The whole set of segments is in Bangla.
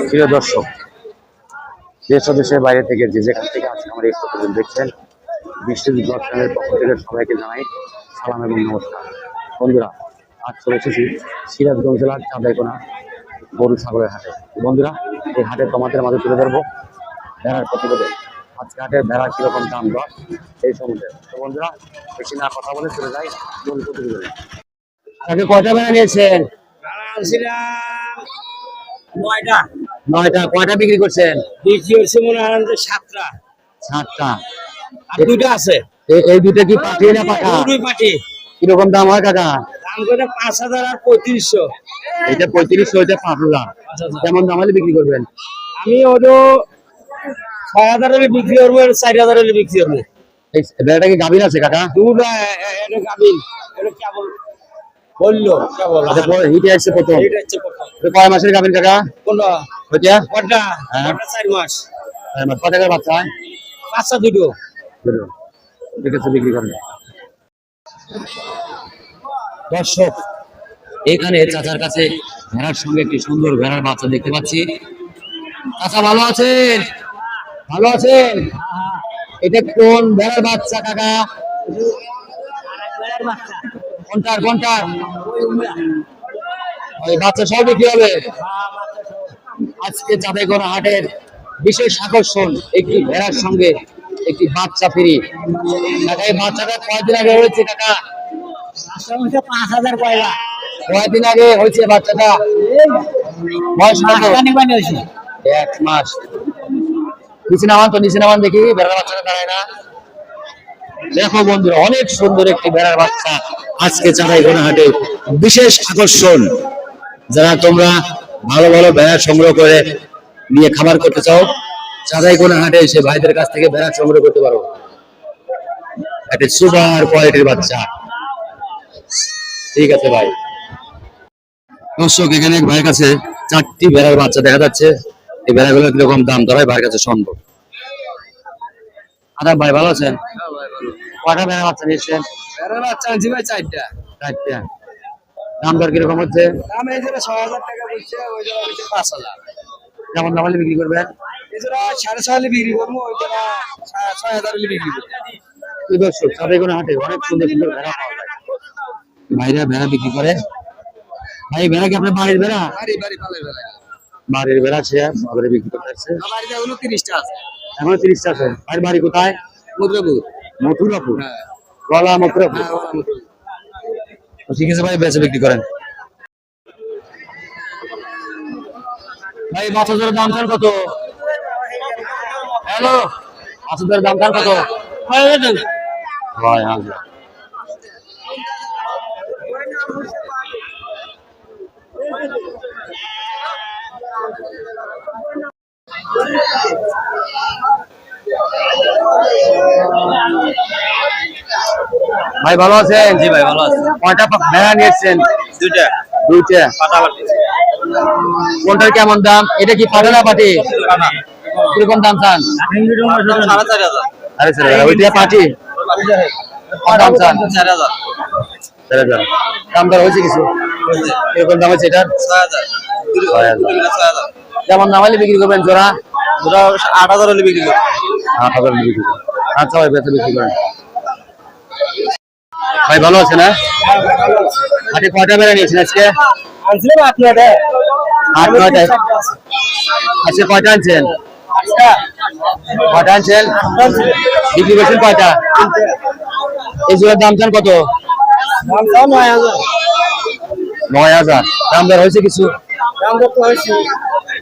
প্রিয় দর্শক, দেশ ও দেশের বাইরে থেকে যে যেখান থেকে আজকে আমার এই প্রতিদিন দেখছেন, বিশ্বজিৎ ব্লগ চ্যানেলের পক্ষ থেকে সবাইকে জানাই সালাম এবং নমস্কার। বন্ধুরা, আজ চলে এসেছি সিরাজগঞ্জ জেলার চাঁদাইকোনা গরু ছাগলের হাটে। বন্ধুরা, এই হাটে তোমাদের মাঝে তুলে ধরবো ভেড়ার প্রতিবেদন। আজকে হাটের ভেড়া কিরকম দাম দর এই সম্বন্ধে। তো বন্ধুরা, বেশি না কথা বলে চলে যাই মূল প্রতিবেদনে। আগে কয়টা ভেড়া নিয়েছেন? নয়টা। কয়টা বিক্রি করছেন? বিক্রি হচ্ছে মনে হয় সাতটা। সাতটা। আর দুইটা আছে। এই দুইটা কি পাঠি না পাঠা? দুই পাটি। কিরকম দাম হয় কাকা? দাম করে 5,000 আর 3500। এটা 3500, এটা 5,000। কেমন দাম হলে বিক্রি করবেন? আমি ওটা 6,000 হলে বিক্রি করবো, 4,000 হলে বিক্রি করবো। এই ভেড়াটা কি গাভীর আছে কাকা? দুটা। এটা গাবিন, এটা কেবল বললো কেবল। আচ্ছা, হিটে আসছে প্রথম। এটা হচ্ছে প্রথম। এটা কয় মাসের গাভীর কাকা? কোনটা? ওইটা কোনটা? হ্যাঁ। ওটা 4 মাস। কত টাকার বাচ্চা? বাচ্চা দুটো। ঠিক আছে, বিক্রি করেন। দর্শক, এখানে চাচার কাছে ভেড়ার সঙ্গে একটি সুন্দর ভেড়ার বাচ্চা দেখতে পাচ্ছি। চাচা ভালো আছেন? ভালো আছেন? এটা কোন ভেড়ার বাচ্চা কাকা? কোনটার? ওই বাচ্চা সব বিক্রি হবে আজকে চাঁদাইকোনা হাটের বিশেষ আকর্ষণ। একটি ভেড়ার সঙ্গে একটি বাচ্চা ফ্রি। কাকা, এই বাচ্চাটা কয়দিন আগে হয়েছে কাকা? 5,000 পয়লা। কয়দিন আগে হয়েছে বাচ্চাটা? বয়স কত? 1 মাস। নিচে নামান দেখি, ভেড়ার বাচ্চাটা দাঁড়ায় না। দেখো বন্ধুরা, অনেক সুন্দর একটি ভেড়ার বাচ্চা আজকে চাঁদাইকোনা হাটে বিশেষ আকর্ষণ। যারা তোমরা ভালো ভালো ভেড়া সংগ্রহ করে নিয়ে খাবার করতে চাও, চাঁদাইকোনা হাটে এসে ভাইদের কাছ থেকে ভেড়া সংগ্রহ করতে পারো। একটা সুপার কোয়ালিটির বাচ্চা। ঠিক আছে ভাই। দর্শক, এখানে এক ভাইয়ের কাছে 4টি ভেড়ার বাচ্চা দেখা যাচ্ছে। এই ভেড়াগুলো কিরকম দাম দর হয় ভাইয়ের কাছে সম্ভব। আদাব ভাই, ভালো আছেন? কয়টা ভেড়ার বাচ্চা নিয়েছেন? বাচ্চা আনছি ভাই 4টা। 4টা। দাম দর কিরকম হচ্ছে? দাম এই জোড়া 6,000 টাকা বলছে, ওই জোড়া বলছে 5,000। কেমন দাম হলে বিক্রি করবেন? এই জোড়া 6,500 হলে বিক্রি করবো, ওই জোড়া 6,000 হলে বিক্রি করবো। দর্শক, চাঁদাইকোনা হাটে অনেক সুন্দর সুন্দর ভেড়া পাওয়া যায়। ভাইরা ভেড়া বিক্রি করে। ভাই, ভেড়া কি আপনার বাড়ির ভেড়া? বাড়ি পালের বেলা। বাড়ির ভেড়া সে বাজারে বিক্রি করতে আসছে। বাড়িতে এখনো 30টা আছে। এখনো 30টা আছে। ভাইয়ের বাড়ি কোথায়? মধুরাপুর। মথুরাপুর। হ্যাঁ। গলা মথুরাপুর। হ্যাঁ, ওরা মধুরাপুর। ঠিক আছে ভাই, বেচে বিক্রি করেন। ভাই, বাচ্চাদের দাম চান কত? হ্যালো, বাচ্চাদের দাম চান কত? 6,000। ভাই ভালো আছেন? জি ভাই, ভালো আছে। কয়টা ভেড়া নিয়েছেন? দুইটা। পাটাপাটি। কোনটার কেমন দাম? এটা কি পাঠা না পাটি? কিরকম দাম চান? 4,500। আরে স্যার, ওইটা পাটি? কত দাম চান? 4,000। 4,000। দাম দর হয়েছে কিছু? কিরকম দাম হয়েছে এটার? 6,000। 6,000। কেমন দাম হলে বিক্রি করবেন জোড়া? ওরা 8,000 হলে বিক্রি করবো। 8,000 হলে বিক্রি করবেন। আচ্ছা ভাই, বেচে বিক্রি করেন। ভাই ভালো আছে না? হাটে কয়টা বেড়া নিয়েছেন আজকে? আনছিলাম আপনারা। 8-9টায়। আজকে কয়টা আনছেন? কয়টা আনছেন? বিক্রি করছেন কয়টা? এই জোড়ার দাম চান কত? দাম চাও 9,000। 9,000। দাম দর হয়েছে কিছু? দাম কত হয়েছে?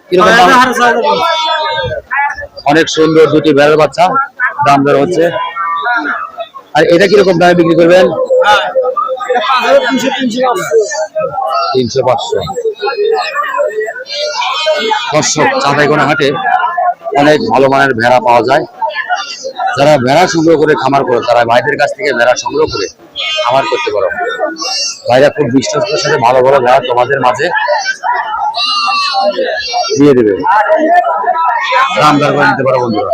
কিরকম দাম? অনেক সুন্দর দুটি ভেড়ার বাচ্চা, দাম দর হচ্ছে। আর এটা কিরকম দামে বিক্রি করবেন? 300-500। দর্শক, চাঁদাইকোনা হাটে অনেক ভালো মানের ভেড়া পাওয়া যায়। যারা ভেড়া সংগ্রহ করে খামার করে, তারা ভাইদের কাছ থেকে ভেড়া সংগ্রহ করে খামার করতে পারো। ভাইরা খুব বিশ্বস্ততার সাথে ভালো ভালো ভেড়া তোমাদের মাঝে দিয়ে দেবে। দাম দর করে নিতে পারো বন্ধুরা।